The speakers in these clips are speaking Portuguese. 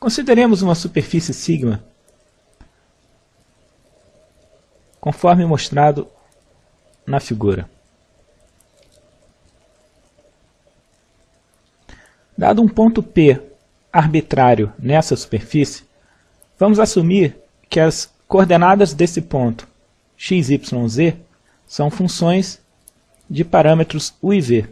Consideremos uma superfície sigma, conforme mostrado na figura. Dado um ponto P arbitrário nessa superfície, vamos assumir que as coordenadas desse ponto x, y, z são funções de parâmetros u e v.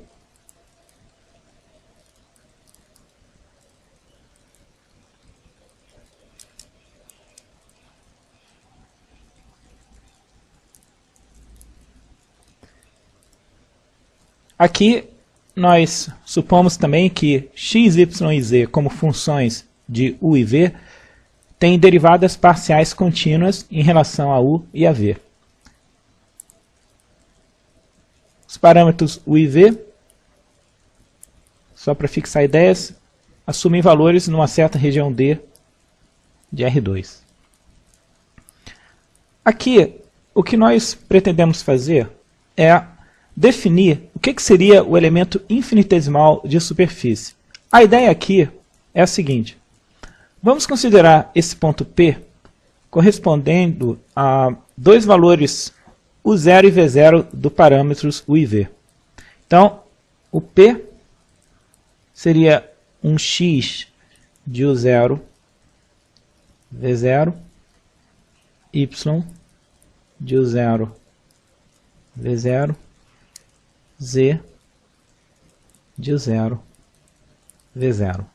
Aqui nós supomos também que x, y e z como funções de u e v têm derivadas parciais contínuas em relação a u e a v. Os parâmetros u e v, só para fixar ideias, assumem valores numa certa região D de R2. Aqui, o que nós pretendemos fazer é definir o que seria o elemento infinitesimal de superfície. A ideia aqui é a seguinte: vamos considerar esse ponto P correspondendo a dois valores U0 e V0 do parâmetros U e V. Então, o P seria um x de U0, V0, y de U0, V0, z de U0, V0. Ou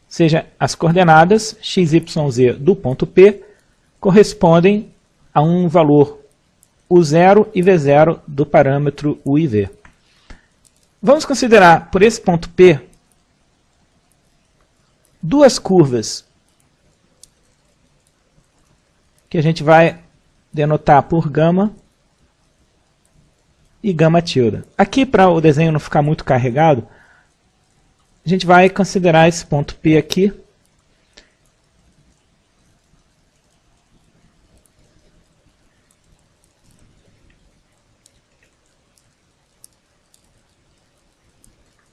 seja, as coordenadas x, y, z do ponto P correspondem a um valor U0 e V0 do parâmetro U e V. Vamos considerar, por esse ponto P, duas curvas que a gente vai denotar por gama e gama tilde. Aqui, para o desenho não ficar muito carregado, a gente vai considerar esse ponto P aqui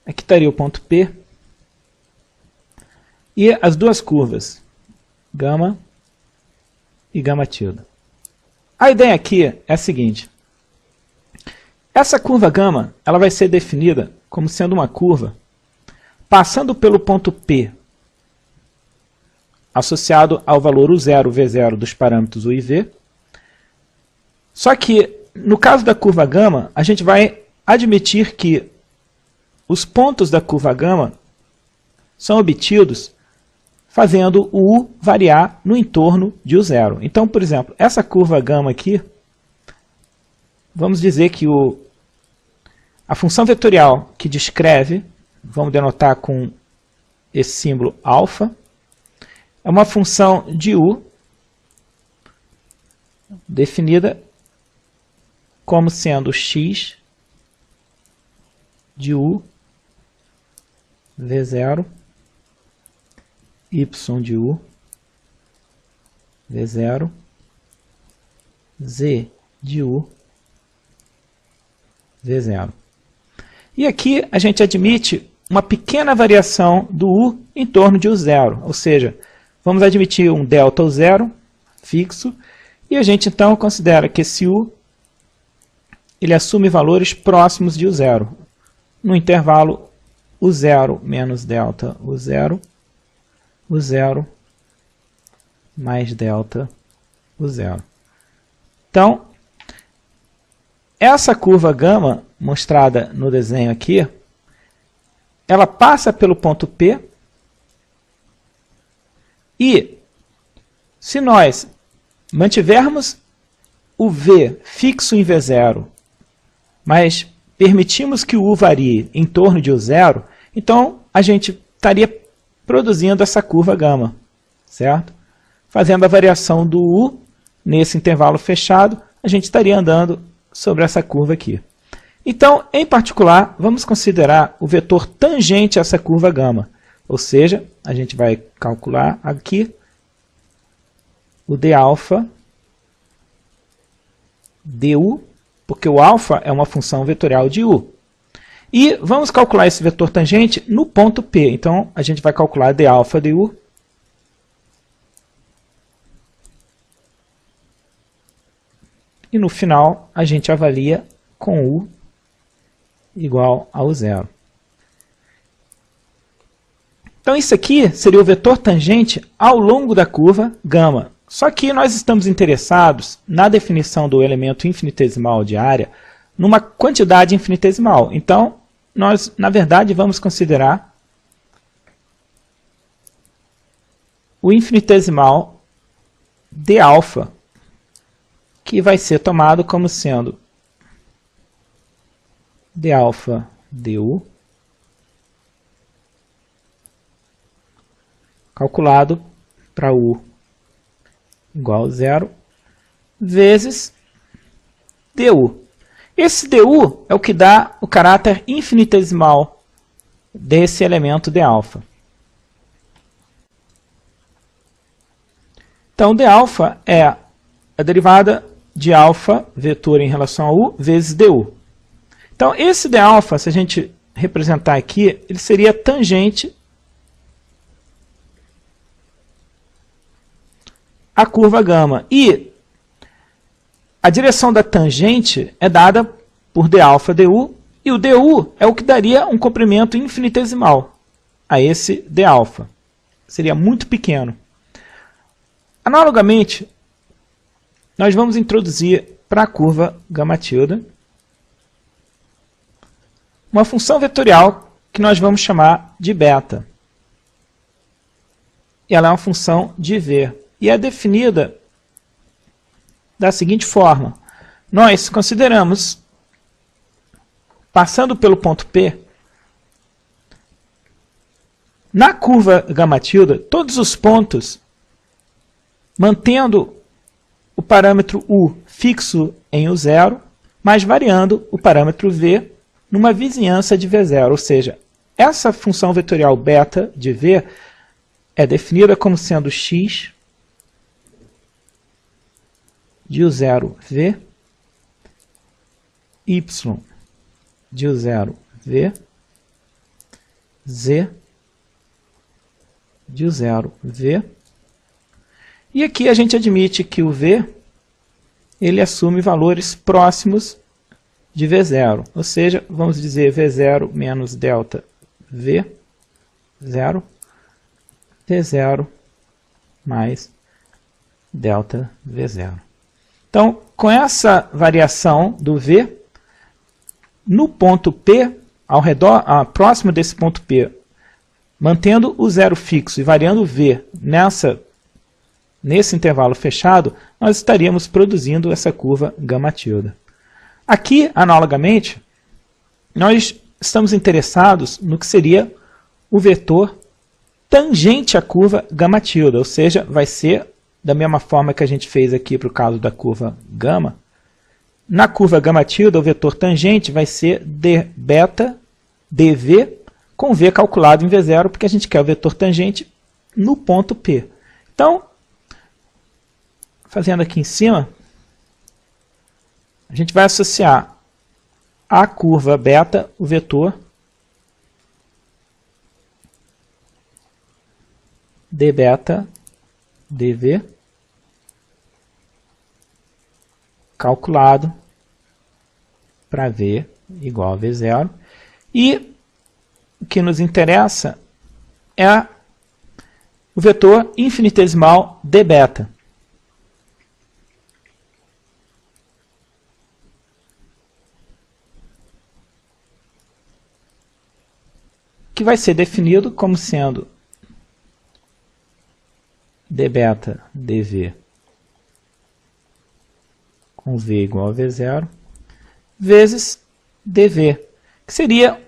aqui estaria o ponto P e as duas curvas gama e gama tilde. A ideia aqui é a seguinte: essa curva gama ela vai ser definida como sendo uma curva passando pelo ponto P associado ao valor U0, V0 dos parâmetros U e V. Só que, no caso da curva gama, a gente vai admitir que os pontos da curva gama são obtidos fazendo o U variar no entorno de U0. Então, por exemplo, essa curva gama aqui, vamos dizer que a função vetorial que descreve, vamos denotar com esse símbolo alfa, é uma função de U definida como sendo x de U, V0, y de U, V0, z de U, V0. E aqui a gente admite uma pequena variação do U em torno de U0, ou seja, vamos admitir um delta U0 fixo, e a gente então considera que esse U ele assume valores próximos de U0, no intervalo U0 menos delta U0, U0 mais delta U0. Então, essa curva gama, mostrada no desenho aqui, ela passa pelo ponto P e, se nós mantivermos o V fixo em V0, mas permitimos que o U varie em torno de U0, então a gente estaria produzindo essa curva gama, certo? Fazendo a variação do U nesse intervalo fechado, a gente estaria andando sobre essa curva aqui. Então, em particular, vamos considerar o vetor tangente a essa curva gama. Ou seja, a gente vai calcular aqui o d-alfa du, porque o alfa é uma função vetorial de U. E vamos calcular esse vetor tangente no ponto P. Então, a gente vai calcular d-alfa du e no final a gente avalia com U igual ao zero. Então isso aqui seria o vetor tangente ao longo da curva gama. Só que nós estamos interessados na definição do elemento infinitesimal de área numa quantidade infinitesimal. Então, nós, na verdade, vamos considerar o infinitesimal de alfa, que vai ser tomado como sendo d alfa du, calculado para U igual a zero, vezes du. Esse du é o que dá o caráter infinitesimal desse elemento de alfa. Então, d alfa é a derivada de alfa, vetor em relação a U, vezes du. Então, esse d alfa, se a gente representar aqui, ele seria tangente à curva gama. E a direção da tangente é dada por d alfa du, e o du é o que daria um comprimento infinitesimal a esse d alfa. Seria muito pequeno. Analogamente, nós vamos introduzir para a curva gama tilde uma função vetorial que nós vamos chamar de beta. E ela é uma função de V. E é definida da seguinte forma. Nós consideramos, passando pelo ponto P, na curva gama tilde, todos os pontos, mantendo o parâmetro U fixo em U0, mas variando o parâmetro V numa vizinhança de V0. Ou seja, essa função vetorial beta de V é definida como sendo x de U0V, y de U0V, z de U0V. E aqui a gente admite que o V ele assume valores próximos de V0. Ou seja, vamos dizer V0 menos delta V0, V0 mais delta V0. Então, com essa variação do V, no ponto P, ao redor, próximo desse ponto P, mantendo o zero fixo e variando o V nesse intervalo fechado, nós estaríamos produzindo essa curva gama tilde. Aqui, analogamente, nós estamos interessados no que seria o vetor tangente à curva gama tilde, ou seja, vai ser da mesma forma que a gente fez aqui para o caso da curva gama. Na curva gama tilde, o vetor tangente vai ser d beta dv com v calculado em v0, porque a gente quer o vetor tangente no ponto P. Então, fazendo aqui em cima, a gente vai associar à curva beta o vetor d beta dv calculado para v igual a v0. E o que nos interessa é o vetor infinitesimal d beta. Que vai ser definido como sendo d beta dv com v igual a v0 vezes dv, que seria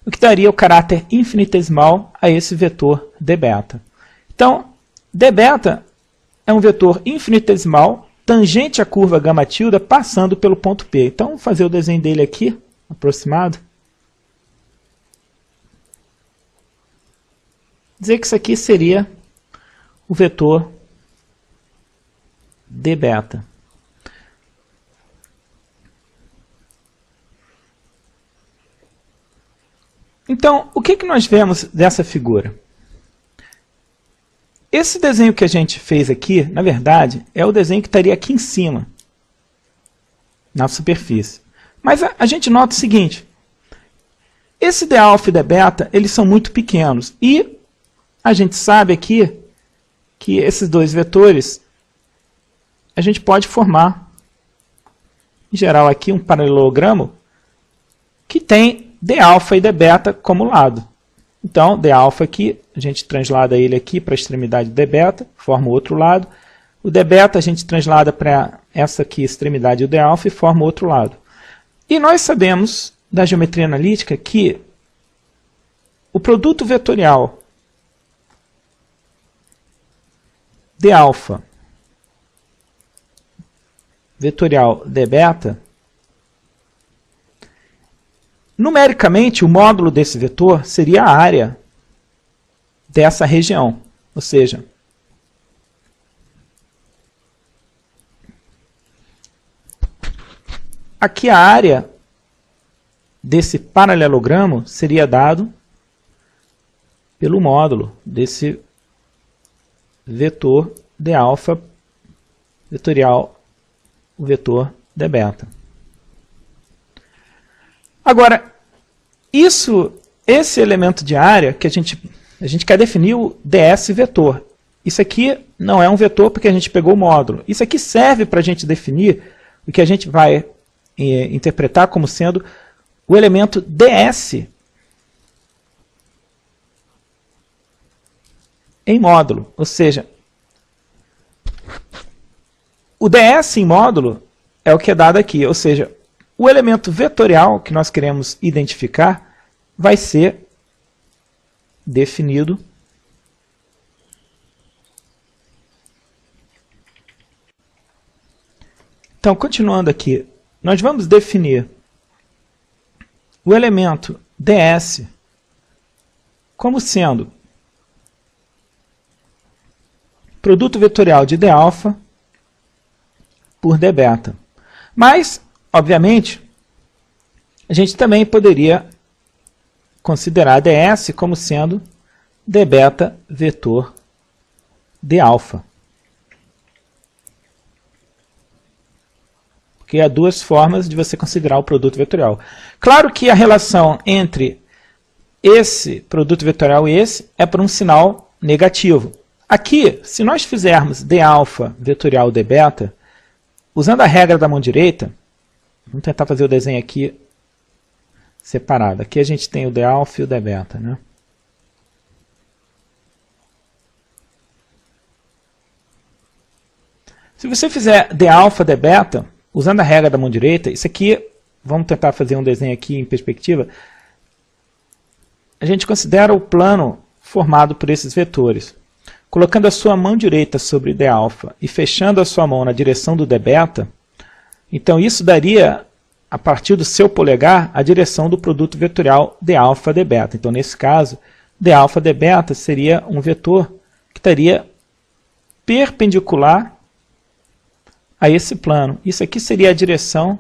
o que daria o caráter infinitesimal a esse vetor d beta. Então, d beta é um vetor infinitesimal tangente à curva gama tilde passando pelo ponto P. Então, vou fazer o desenho dele aqui, aproximado. Dizer que isso aqui seria o vetor d beta. Então, o que nós vemos dessa figura? Esse desenho que a gente fez aqui, na verdade, é o desenho que estaria aqui em cima. na superfície. Mas a gente nota o seguinte, esse d∝ e d∠, eles são muito pequenos, e a gente sabe aqui que esses dois vetores, a gente pode formar, em geral aqui, um paralelogramo que tem d∝ e d∠ como lado. Então, d∝ aqui, a gente translada ele aqui para a extremidade d∠, forma o outro lado. O d∠ a gente translada para essa aqui, extremidade do d∝, e forma o outro lado. E nós sabemos, da geometria analítica, que o produto vetorial d∝, vetorial d∠, numericamente, o módulo desse vetor seria a área dessa região. Ou seja, aqui a área desse paralelogramo seria dado pelo módulo desse vetor d∝, vetorial, o vetor d∠. Agora, esse elemento de área que a gente quer definir o ds vetor. Isso aqui não é um vetor porque a gente pegou o módulo. Isso aqui serve para a gente definir o que a gente vai interpretar como sendo o elemento ds em módulo. Ou seja, o ds em módulo é o que é dado aqui. Ou seja, o elemento vetorial que nós queremos identificar vai ser definido então, continuando aqui, nós vamos definir o elemento ds como sendo produto vetorial de d∝ por d∠. Mas, obviamente, a gente também poderia considerar ds como sendo d∠ vetor d∝. Porque há duas formas de você considerar o produto vetorial. Claro que a relação entre esse produto vetorial e esse é por um sinal negativo. Aqui, se nós fizermos d∝ vetorial d∠, usando a regra da mão direita, vamos tentar fazer o desenho aqui separado. Aqui a gente tem o d∝ e o d∠, né? Se você fizer d∝, d∠, usando a regra da mão direita, isso aqui, vamos tentar fazer um desenho aqui em perspectiva, a gente considera o plano formado por esses vetores. Colocando a sua mão direita sobre d∝ e fechando a sua mão na direção do d∠, então isso daria, a partir do seu polegar, a direção do produto vetorial d∝, d∠. Então, nesse caso, d∝, d∠ seria um vetor que estaria perpendicular a esse plano. Isso aqui seria a direção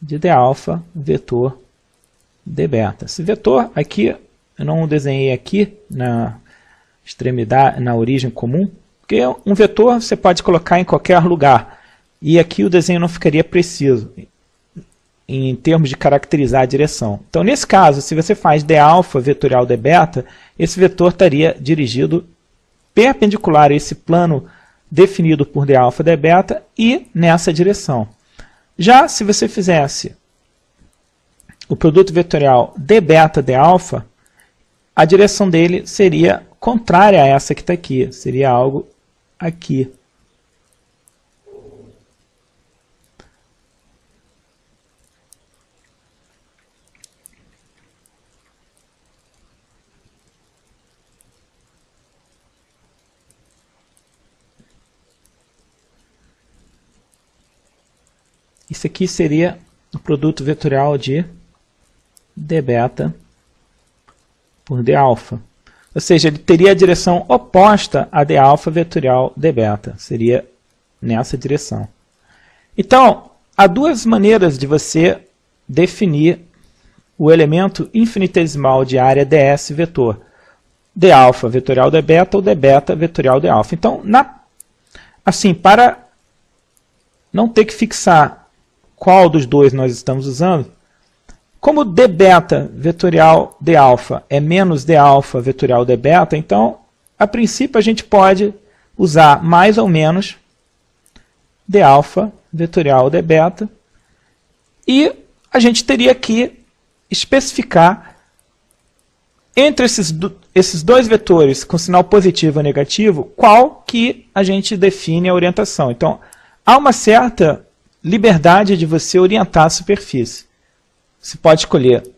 de d∝, vetor d∠. Esse vetor aqui, eu não o desenhei aqui na extremidade, na origem comum, porque um vetor você pode colocar em qualquer lugar. E aqui o desenho não ficaria preciso em termos de caracterizar a direção. Então, nesse caso, se você faz d∝, vetorial d∠, esse vetor estaria dirigido perpendicular a esse plano definido por d∝, d∠, e nessa direção. Já se você fizesse o produto vetorial d∠, d∝, a direção dele seria contrária a essa que está aqui, seria algo aqui. Isso aqui seria o produto vetorial de d∠ por d∝. Ou seja, ele teria a direção oposta a d∝, vetorial d∠. Seria nessa direção. Então, há duas maneiras de você definir o elemento infinitesimal de área ds vetor. d∝, vetorial d∠, ou d∠, vetorial d∝. Então, assim, para não ter que fixar qual dos dois nós estamos usando, como d beta vetorial d alfa é menos d alfa vetorial d beta, então, a princípio, a gente pode usar mais ou menos d alfa vetorial d beta, e a gente teria que especificar entre esses dois vetores com sinal positivo ou negativo, qual que a gente define a orientação. Então, há uma certa liberdade de você orientar a superfície. Você pode escolher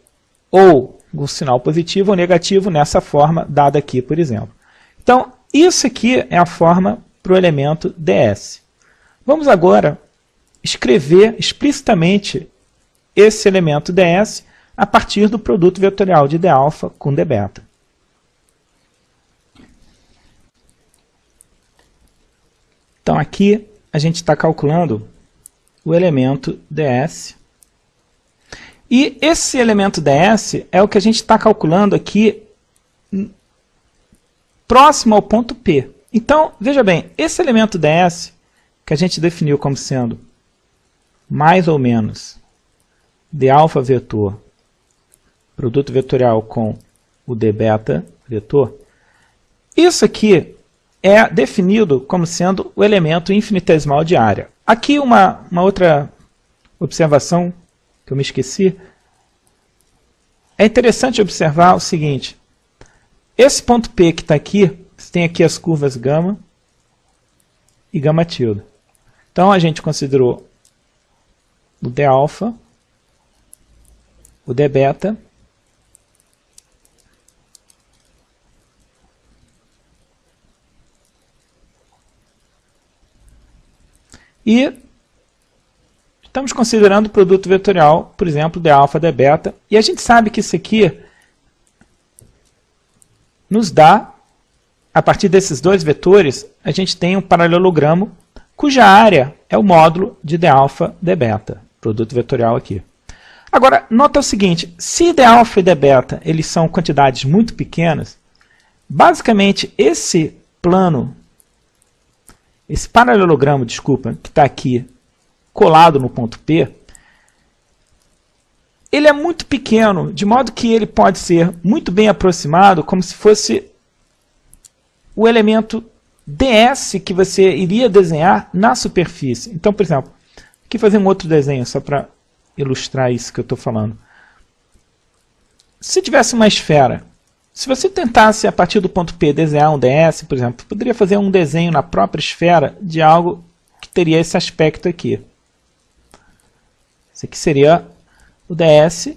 ou um sinal positivo ou negativo nessa forma dada aqui, por exemplo. Então, isso aqui é a forma para o elemento ds. Vamos agora escrever explicitamente esse elemento ds a partir do produto vetorial de d alfa com d beta. Então, aqui a gente está calculando o elemento ds. E esse elemento ds é o que a gente está calculando aqui próximo ao ponto P. Então, veja bem, esse elemento ds, que a gente definiu como sendo mais ou menos d alfa vetor, produto vetorial com o d beta vetor, isso aqui é definido como sendo o elemento infinitesimal de área. Aqui uma outra observação que eu me esqueci. É interessante observar o seguinte. Esse ponto P que está aqui, você tem aqui as curvas gama e gama tilde. Então, a gente considerou o d alfa, o d beta, e estamos considerando o produto vetorial, por exemplo, d alfa, d beta, e a gente sabe que isso aqui nos dá, a partir desses dois vetores, a gente tem um paralelogramo cuja área é o módulo de d alfa, d beta, produto vetorial aqui. Agora, nota o seguinte, se d alfa e d beta eles são quantidades muito pequenas, basicamente esse plano, esse paralelogramo, desculpa, que está aqui colado no ponto P, ele é muito pequeno, de modo que ele pode ser muito bem aproximado como se fosse o elemento ds que você iria desenhar na superfície. Então, por exemplo, aqui fazer um outro desenho só para ilustrar isso que eu estou falando. Se tivesse uma esfera, se você tentasse a partir do ponto P desenhar um ds, por exemplo, poderia fazer um desenho na própria esfera de algo que teria esse aspecto aqui. Esse aqui seria o ds,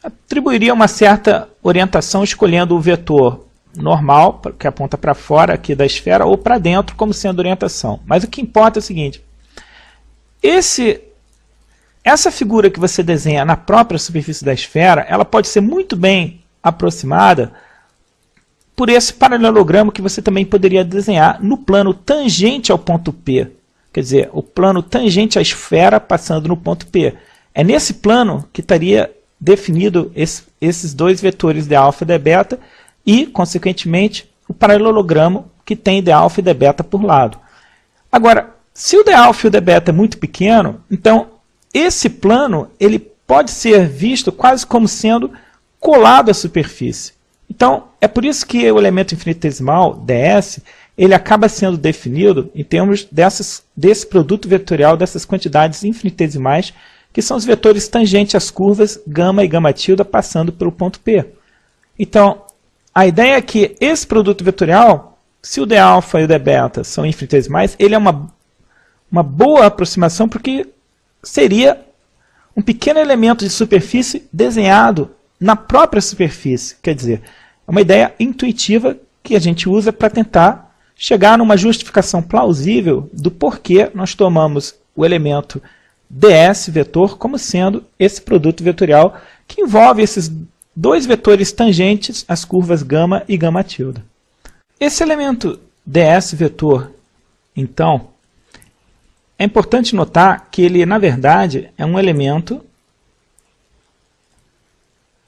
atribuiria uma certa orientação escolhendo o vetor normal, que aponta para fora aqui da esfera, ou para dentro como sendo orientação. Mas o que importa é o seguinte, essa figura que você desenha na própria superfície da esfera, ela pode ser muito bem aproximada por esse paralelogramo que você também poderia desenhar no plano tangente ao ponto P. Quer dizer, o plano tangente à esfera passando no ponto P. É nesse plano que estaria definido esses dois vetores d alfa e d beta e, consequentemente, o paralelogramo que tem d alfa e d beta por lado. Agora, se o d alfa e o d beta é muito pequeno, então esse plano ele pode ser visto quase como sendo colado à superfície. Então, é por isso que o elemento infinitesimal, ds, ele acaba sendo definido em termos desse produto vetorial, dessas quantidades infinitesimais, que são os vetores tangentes às curvas gama e gama tilde passando pelo ponto P. Então, a ideia é que esse produto vetorial, se o d alfa e o d beta são infinitesimais, ele é uma boa aproximação porque seria um pequeno elemento de superfície desenhado na própria superfície. Quer dizer, é uma ideia intuitiva que a gente usa para tentar chegar numa justificação plausível do porquê nós tomamos o elemento ds vetor como sendo esse produto vetorial que envolve esses dois vetores tangentes às curvas gama e gama tilde. Esse elemento ds vetor, então, é importante notar que ele, na verdade, é um elemento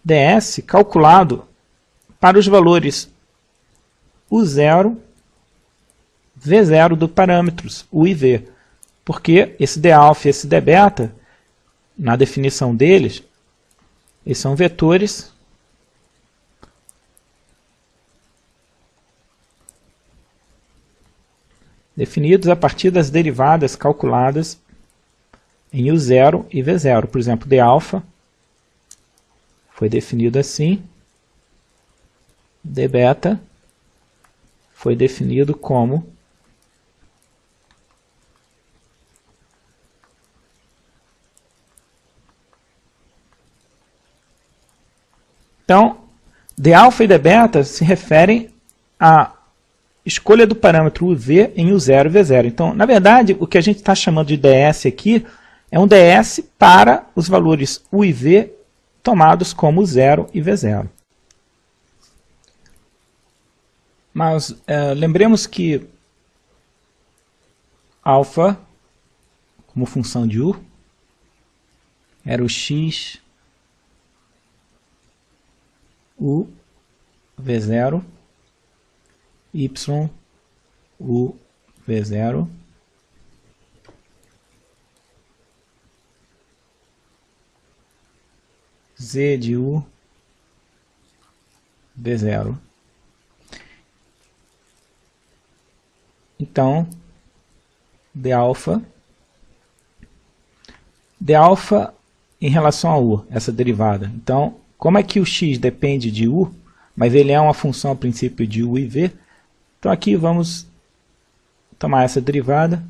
ds calculado para os valores u0, v0 do parâmetros, u e v. Porque esse d alfa e esse d beta na definição deles, eles são vetores definidos a partir das derivadas calculadas em U0 e V0. Por exemplo, dα foi definido assim, dβ foi definido como então, dα e dβ se referem à escolha do parâmetro UV em U0 e V0. Então, na verdade, o que a gente está chamando de ds aqui é um ds para os valores U e V tomados como 0 e V0. Mas lembremos que alfa, como função de U, era o x U V0, y U V0, z de U V0. Então, dα em relação a U, essa derivada. Então, como é que o x depende de U, mas ele é uma função a princípio de U e V, então aqui vamos tomar essa derivada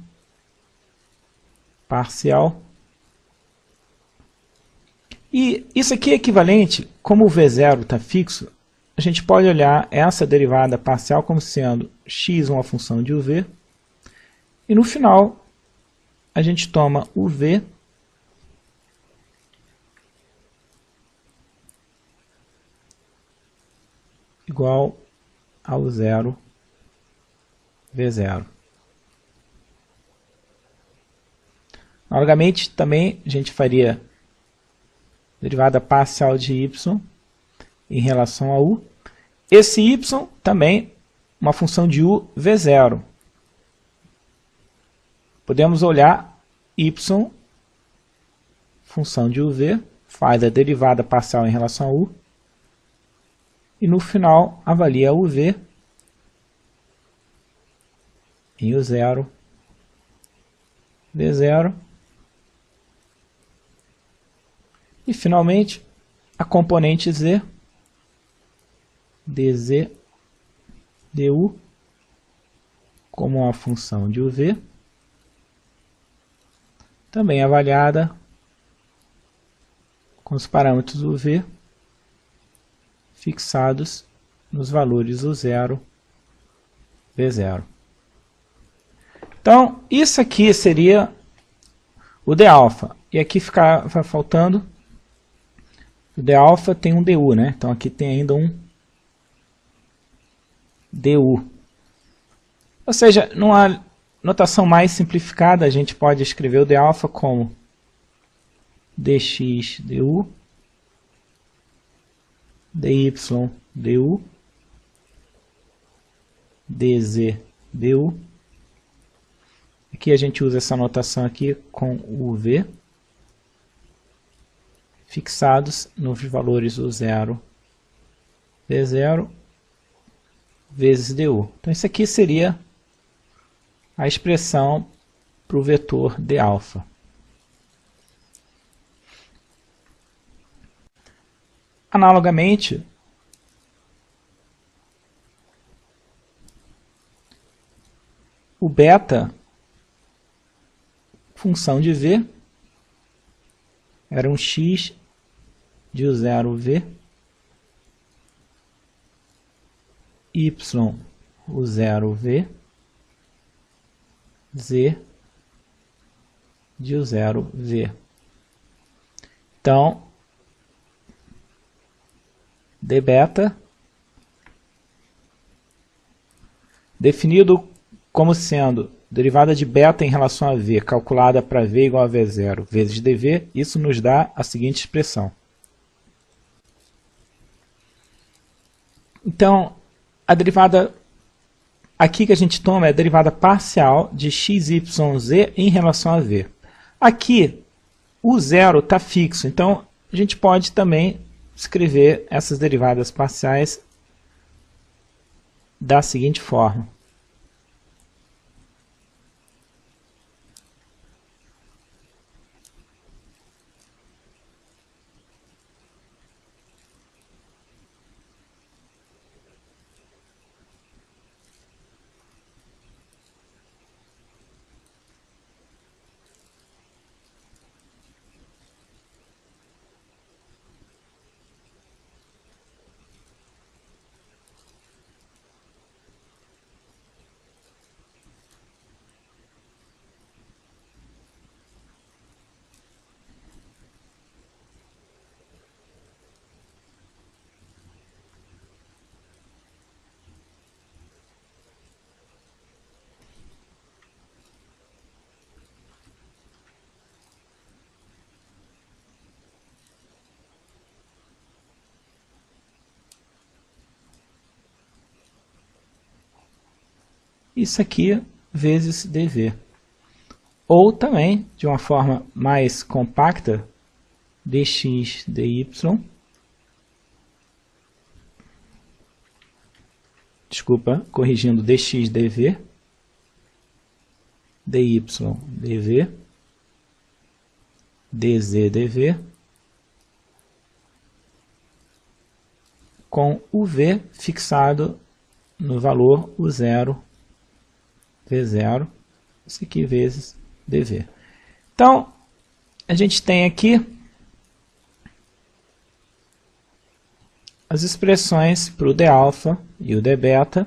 parcial. E isso aqui é equivalente, como o V0 está fixo, a gente pode olhar essa derivada parcial como sendo x uma função de UV, e no final a gente toma UV igual ao 0 V0. Analogamente, também a gente faria derivada parcial de y em relação a u. Esse y também uma função de u V0. Podemos olhar y, função de uv, faz a derivada parcial em relação a u, e no final avalia uv em u0, v0, e finalmente a componente z, dz, du, como uma função de uv, também avaliada com os parâmetros uv fixados nos valores u0, v0. Então, isso aqui seria o dα. E aqui ficava faltando, o dα tem um du, né? Então aqui tem ainda um du. Ou seja, numa notação mais simplificada, a gente pode escrever o dα como dx du, dy du, dz du. Aqui a gente usa essa notação aqui com o v fixados nos valores u0, v0 vezes du. Então isso aqui seria a expressão para o vetor dα. Analogamente, o beta, função de v, era um x de u0v, y u0v, z de u0v. Então, dβ, definido como sendo derivada de beta em relação a v, calculada para v igual a v0 vezes dv, isso nos dá a seguinte expressão. Então, a derivada aqui que a gente toma é a derivada parcial de x, y, z em relação a v. Aqui, o zero está fixo, então a gente pode também escrever essas derivadas parciais da seguinte forma. Isso aqui vezes dv. Ou também, de uma forma mais compacta, dx dy, desculpa, corrigindo, dx dv, dy dv, dz dv, com o v fixado no valor u0, v0, isso aqui vezes dv. Então, a gente tem aqui as expressões para o dα e o dβ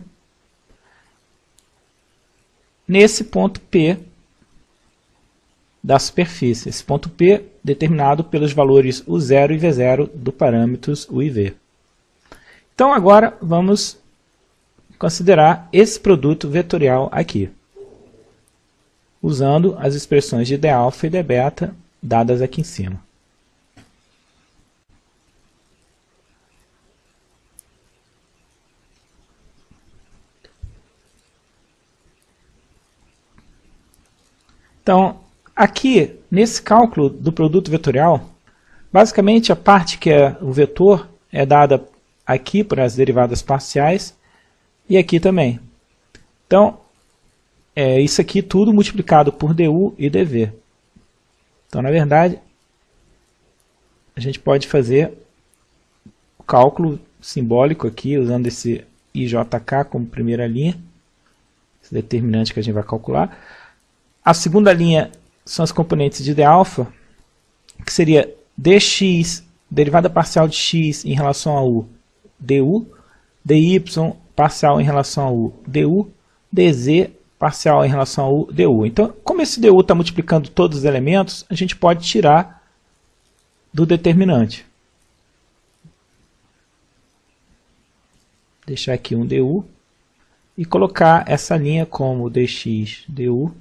nesse ponto P da superfície. Esse ponto P determinado pelos valores u0 e v0 do parâmetros u e v. Então, agora vamos considerar esse produto vetorial aqui, usando as expressões de dα e dβ dadas aqui em cima. Então, aqui, nesse cálculo do produto vetorial, basicamente a parte que é o vetor é dada aqui por as derivadas parciais e aqui também. Então, isso aqui tudo multiplicado por du e dv. Então, na verdade, a gente pode fazer o cálculo simbólico aqui, usando esse IJK como primeira linha, esse determinante que a gente vai calcular. A segunda linha são as componentes de dα, que seria dx, derivada parcial de x em relação a u, du, dy parcial em relação a u, du, dz parcial em relação a u, du. Então, como esse du está multiplicando todos os elementos, a gente pode tirar do determinante. Deixar aqui um du e colocar essa linha como dx du,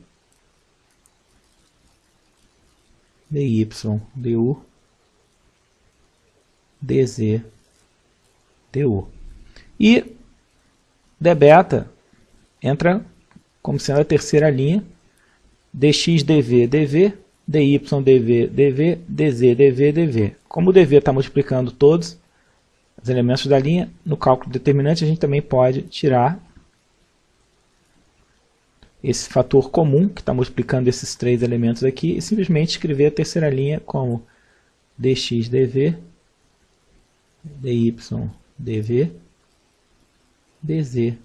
dy du, dz du. E dβ entra como sendo a terceira linha, dx dv dv, dy dv dv, dz dv dv. Como o dv está multiplicando todos os elementos da linha, no cálculo determinante a gente também pode tirar esse fator comum, que está multiplicando esses três elementos aqui, e simplesmente escrever a terceira linha como dx dv, dy dv, dz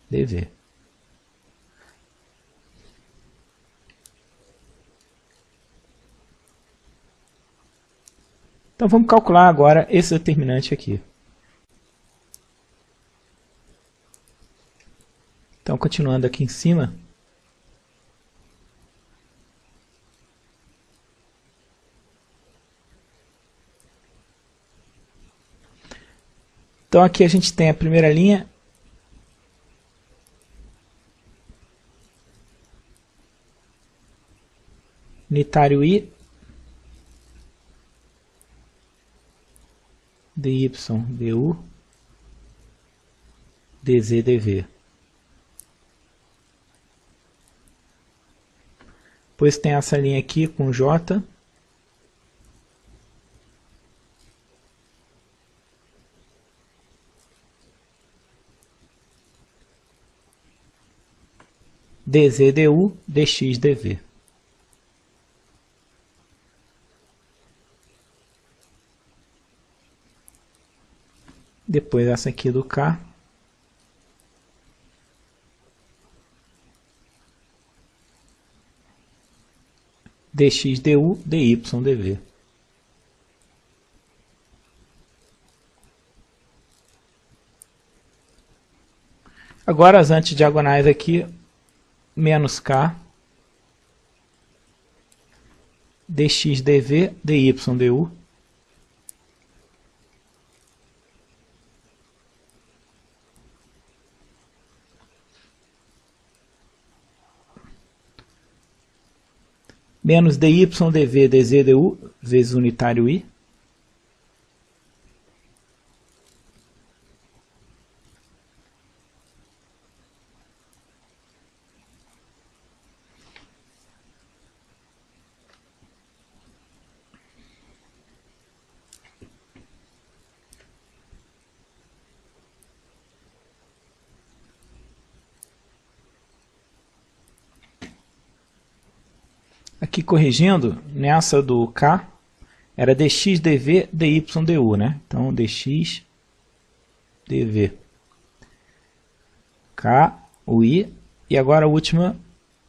dv. Então vamos calcular agora esse determinante aqui. Então, continuando aqui em cima, então aqui a gente tem a primeira linha, unitário I, dy du, dz dv. Depois tem essa linha aqui com J, dz du, dx dv. Depois essa aqui do K. Dx du, dy dv. Agora as antidiagonais aqui, menos K, dx dv, dy du. Menos dy dv, dz du, vezes unitário i. Aqui corrigindo, nessa do K, era dx dv, dy du, né? Então, dx dv. K, o i. E agora a última,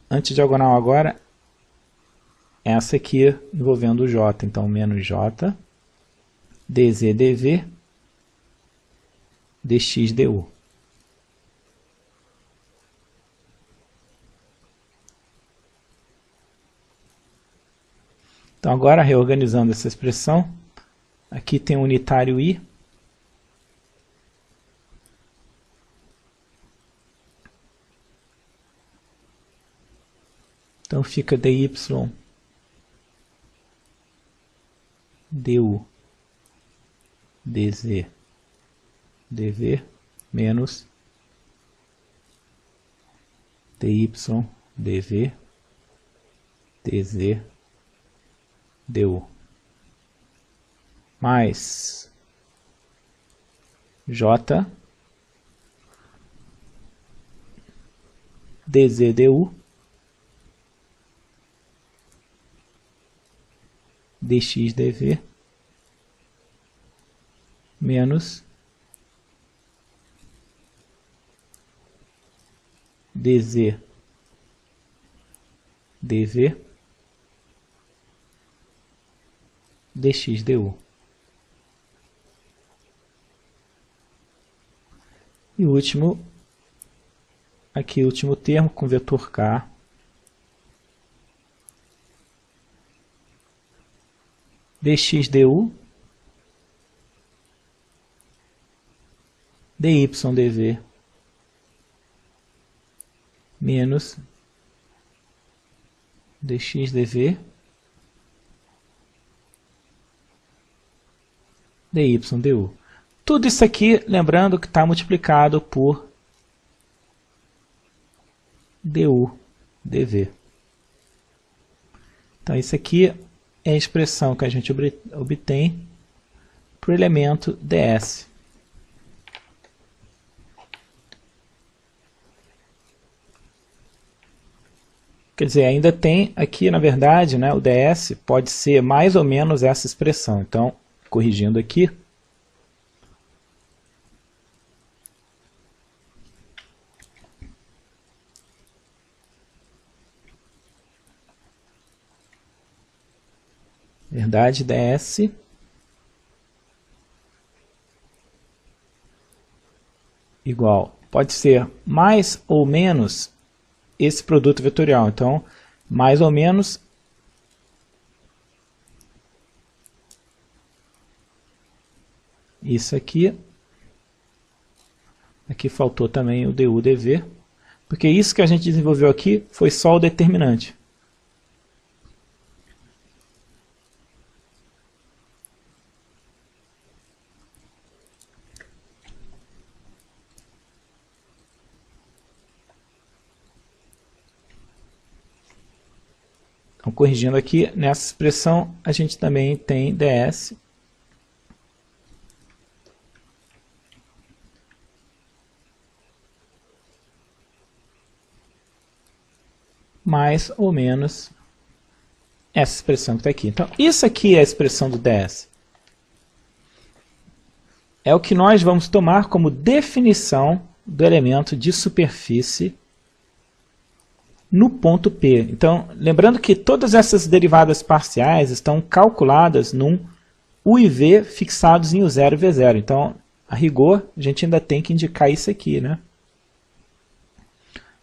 antidiagonal agora, essa aqui envolvendo o j. Então, menos j, dz dv, dx du. Então, agora reorganizando essa expressão, aqui tem o unitário i. Então, fica dy du, dz dv, menos dy dv, dz du, mais j dz du, dx dv, menos dz dv, dx du. E o último, aqui o último termo com vetor k, dx du, dy dv, menos dx dv, dy du. Tudo isso aqui, lembrando que está multiplicado por du dv. Então, isso aqui é a expressão que a gente obtém para o elemento ds. Quer dizer, ainda tem aqui, na verdade, né, o ds pode ser mais ou menos essa expressão. Então, corrigindo aqui, verdade, ds igual, pode ser mais ou menos esse produto vetorial. Então, mais ou menos isso aqui. Aqui faltou também o du dv, porque isso que a gente desenvolveu aqui foi só o determinante. Então, corrigindo aqui, nessa expressão, a gente também tem ds mais ou menos essa expressão que está aqui. Então, isso aqui é a expressão do ds. É o que nós vamos tomar como definição do elemento de superfície no ponto P. Então, lembrando que todas essas derivadas parciais estão calculadas num U e V fixados em U0 e V0. Então, a rigor, a gente ainda tem que indicar isso aqui, né?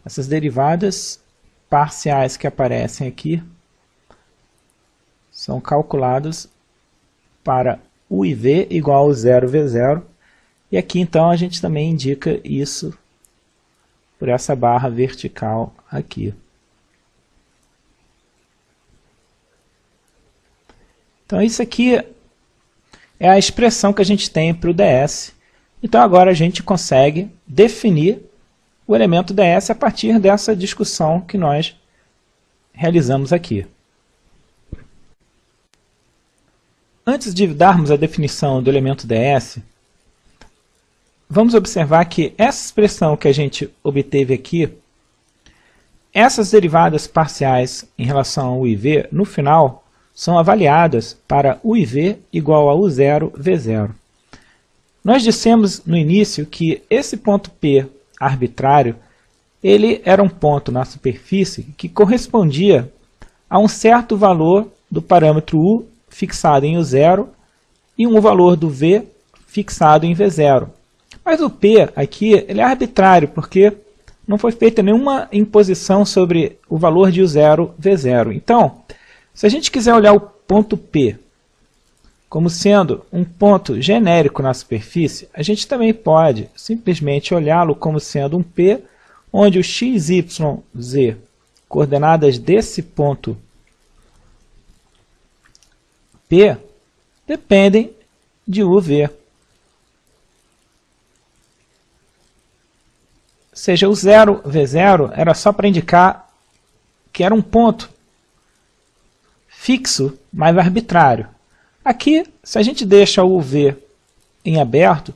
Essas derivadas parciais que aparecem aqui são calculadas para U e V igual a 0 V0. E aqui, então, a gente também indica isso por essa barra vertical aqui. Então, isso aqui é a expressão que a gente tem para o ds. Então, agora a gente consegue definir o elemento ds a partir dessa discussão que nós realizamos aqui. Antes de darmos a definição do elemento ds, vamos observar que essa expressão que a gente obteve aqui, essas derivadas parciais em relação ao u e v, no final, são avaliadas para u e v igual a u0, v0. Nós dissemos no início que esse ponto P arbitrário, ele era um ponto na superfície que correspondia a um certo valor do parâmetro u fixado em u0 e um valor do v fixado em v0. Mas o P aqui ele é arbitrário, porque não foi feita nenhuma imposição sobre o valor de U0, V0. Então, se a gente quiser olhar o ponto P como sendo um ponto genérico na superfície, a gente também pode simplesmente olhá-lo como sendo um P, onde o x, y, z, coordenadas desse ponto P, dependem de U, V. Ou seja, o 0, V0 era só para indicar que era um ponto fixo, mas arbitrário. Aqui, se a gente deixa o V em aberto,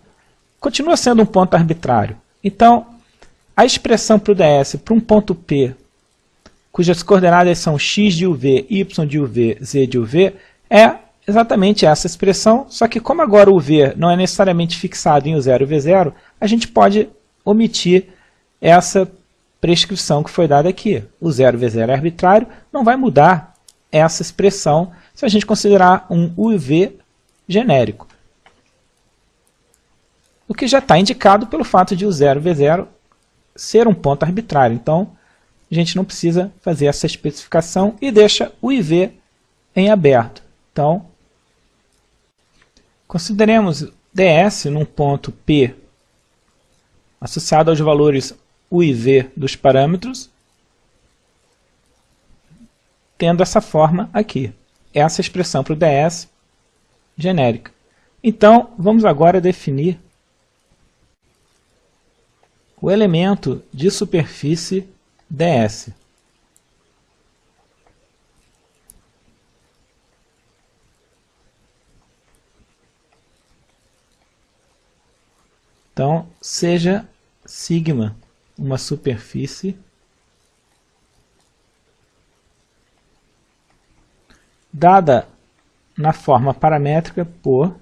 continua sendo um ponto arbitrário. Então, a expressão para o ds para um ponto P, cujas coordenadas são x de uv, y de uv, z de uv, é exatamente essa expressão, só que como agora o v não é necessariamente fixado em u0 e v0, a gente pode omitir essa prescrição que foi dada aqui. O 0 V0 é arbitrário, não vai mudar essa expressão se a gente considerar um U e V genérico. O que já está indicado pelo fato de o 0 V0 ser um ponto arbitrário. Então, a gente não precisa fazer essa especificação e deixa o IV em aberto. Então, consideremos ds num ponto P associado aos valores U e V dos parâmetros, tendo essa forma aqui. Essa expressão para o ds genérica. Então, vamos agora definir o elemento de superfície ds. Então, seja sigma uma superfície dada na forma paramétrica por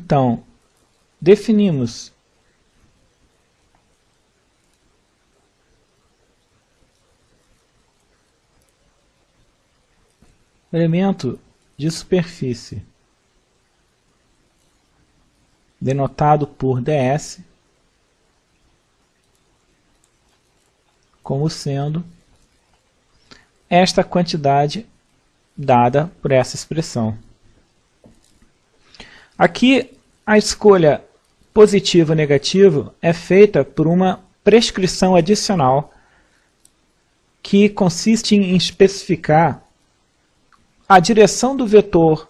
Então, definimos o elemento de superfície denotado por ds como sendo esta quantidade dada por essa expressão. Aqui, a escolha positivo ou negativo é feita por uma prescrição adicional que consiste em especificar a direção do vetor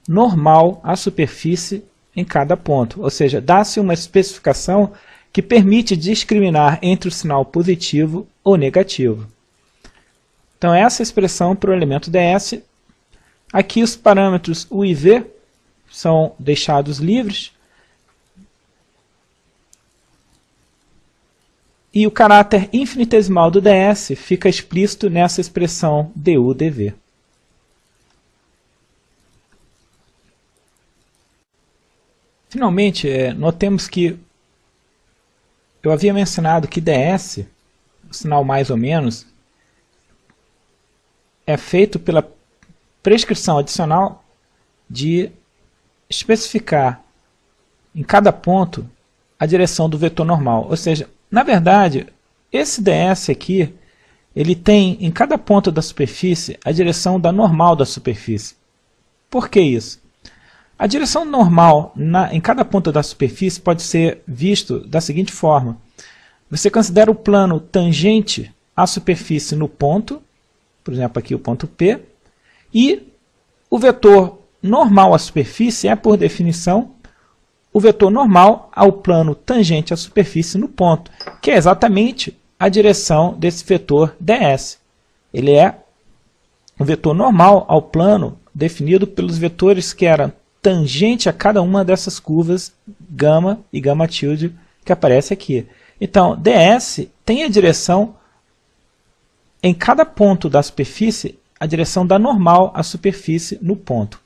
normal à superfície em cada ponto. Ou seja, dá-se uma especificação que permite discriminar entre o sinal positivo ou negativo. Então, essa é a expressão para o elemento ds. Aqui os parâmetros u e v são deixados livres. E o caráter infinitesimal do ds fica explícito nessa expressão du dv. Finalmente, notemos que eu havia mencionado que ds, o sinal mais ou menos, é feito pela prescrição adicional de especificar em cada ponto a direção do vetor normal. Ou seja, na verdade, esse ds aqui, ele tem em cada ponto da superfície a direção da normal da superfície. Por que isso? A direção normal em cada ponto da superfície pode ser visto da seguinte forma. Você considera o plano tangente à superfície no ponto, por exemplo, aqui o ponto P, e o vetor normal à superfície é, por definição, o vetor normal ao plano tangente à superfície no ponto, que é exatamente a direção desse vetor ds. Ele é o vetor normal ao plano definido pelos vetores que eram tangente a cada uma dessas curvas gama e gama tilde que aparece aqui. Então, ds tem a direção em cada ponto da superfície, a direção da normal à superfície no ponto.